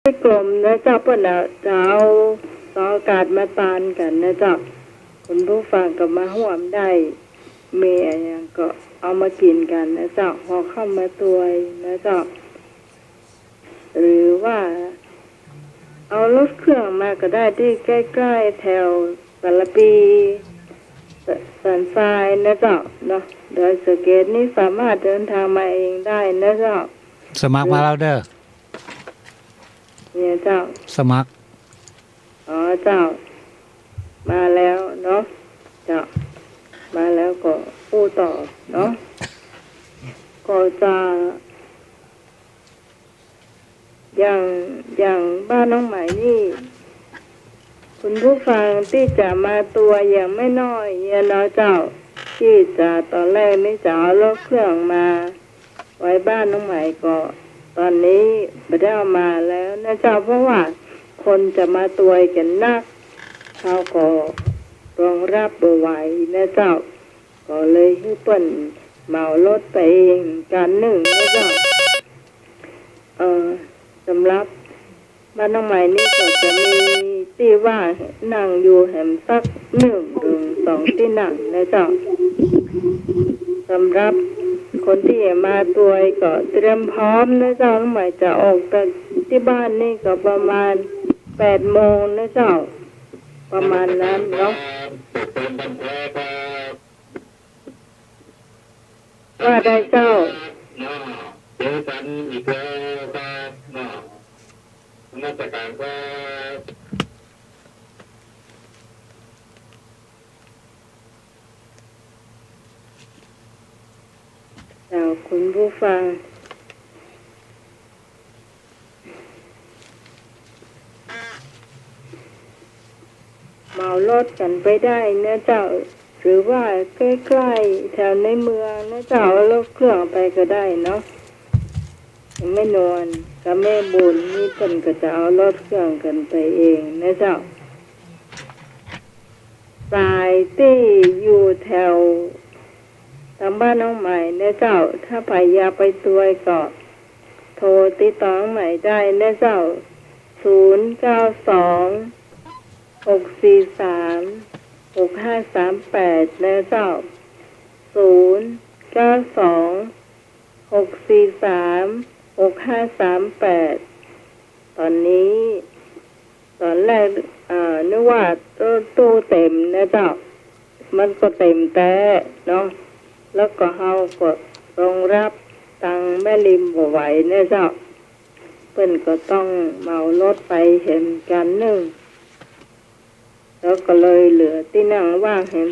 ให้กลมนะเจ้าเพื่อนจะเอาต่ออากาศมาตานกันนะเจ้าคุณผู้ฟังก็มาห่วมได้เมียอย่างก็เอามากินกันนะเจ้าพอเข้ามาตัวนะเจ้าหรือว่าเอารถเครื่องมาก็ได้ที่ใกล้ๆแถวสารปีสันทรายนะเจ้าเนาะโดยสเกตนี้สามารถเดินทางมาเองได้นะเจ้าสมัครมาแล้วเด้อเนี่ยเจ้าสมัครอ๋อเจ้ามาแล้วเนาะเจ้ามาแล้วก็พูดต่อเนาะก็จะอย่างบ้านน้องใหม่นี่คุณผู้ฟังที่จะมาตัวอย่างไม่น้อยเนี่ยเนาะเจ้าที่จะตอนแรกนี่จะเอารถเครื่องมาไว้บ้านน้องใหม่ก็ตอนนี้ไม่ได้เอามาแล้วนะเจ้าเพราะว่าคนจะมาตัวกันนักเขาก็รองรับบ่ไหวนะเจ้าก็เลยให้เปิ้นเหมารถไปเองกันหนึ่งนะเจ้าสำหรับบ้านน้องใหม่นี่ก็จะมีที่ว่างนั่งอยู่แหมสัก1 หรือ 2ที่นั่งนะเจ้าสำหรับคนที่มาตัวก็เตรียมพร้อมนะเจ้าน้องใหม่จะออกจากที่บ้านนี่ก็ประมาณ8 โมงนะเจ้าประมาณนั้นเนาะว่าได้เจ้าเจอกันอีกแล้วครับนักการก็คุณผู้ฟังเมารถกันไปได้นะเจ้าหรือว่าใกล้ๆแถวในเมืองนะเจ้าเอารถเครื่องไปก็ได้เนาะไม่นอนกับแม่บุญนี่เพิ่นก็จะเอารถเครื่องกันไปเองนะเจ้าสายที่อยู่แถวทางบ้านน้องใหม่นะเจ้าถ้าไปอยากไปตัวก็โทรติดต่อน้องใหม่ได้นะเจ้า092-643-6538นะเจ้า092-643-6538ตอนนี้ตอนแรกนึกว่าตู้เต็มนะเจ้ามันก็เต็มแต่เนาะแล้วก็เฮาก็รองรับตังแม่ริมบ่ไหวนะเจ้าเพิ่นก็ต้องเหมารถไปเห็นกันหนึ่งแล้วก็เลยเหลือที่นั่งว่างเห็น